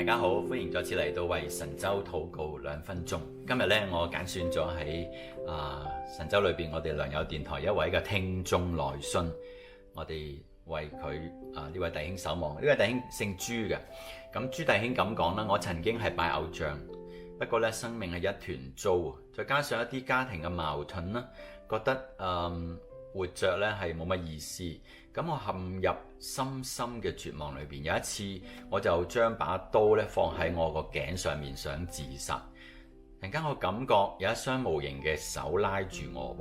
大家好，歡迎再次嚟到為神州禱告2分鐘。今日咧，我揀選咗喺神州裏邊，我哋良友電台一位嘅聽眾來信，我哋為佢呢位弟兄守望。呢位弟兄姓朱嘅，咁朱弟兄咁講啦，我曾經係拜偶像，不過咧生命係一團糟，再加上一啲家庭嘅矛盾啦，覺得活着咧係冇乜意思，咁我陷入深深嘅絕望裏邊。有一次，我就將把刀咧放喺我個頸上面，想自殺。突然間我感覺有一雙無形嘅手拉住我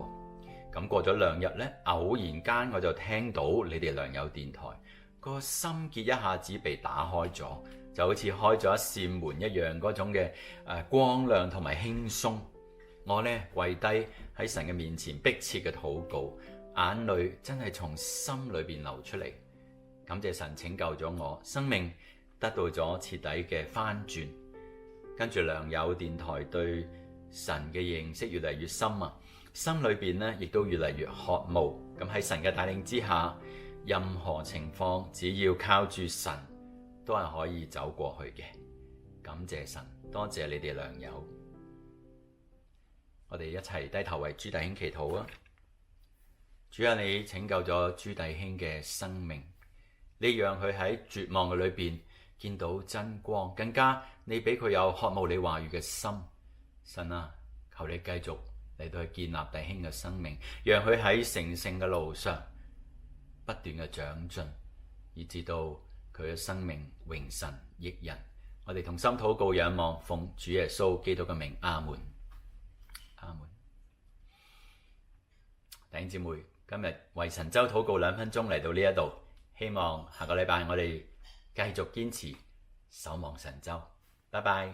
喎。咁過咗2日咧，偶然間我就聽到你哋良友電台，個心結一下子被打開咗，就好似開咗一扇門一樣，嗰種嘅光亮同埋輕鬆。我咧跪低喺神嘅面前，迫切嘅禱告。眼淚真係從心裏邊流出嚟，感謝神拯救咗我，生命得到咗徹底嘅翻轉。跟住良友電台對神嘅認識越嚟越深啊，心裏邊咧亦都越嚟越渴慕。咁喺神嘅帶領之下，任何情況只要靠住神，都係可以走過去嘅。感謝神，多謝你哋良友。我哋一齊低頭為朱弟兄祈禱啊！主啊，你拯救咗朱弟兄嘅生命，你讓佢喺絕望嘅裏邊見到真光，更加你俾佢有渴慕你話語嘅心。神啊，求你繼續嚟到去建立弟兄嘅生命，讓佢喺成聖嘅路上不斷嘅長進，以至到佢嘅生命榮神益人。我哋同心禱告仰望，奉主耶穌基督嘅名，阿門。阿門。弟兄姊妹，今日為神州禱告2分鐘嚟到呢一度，希望下個禮拜我哋繼續堅持守望神州。拜拜。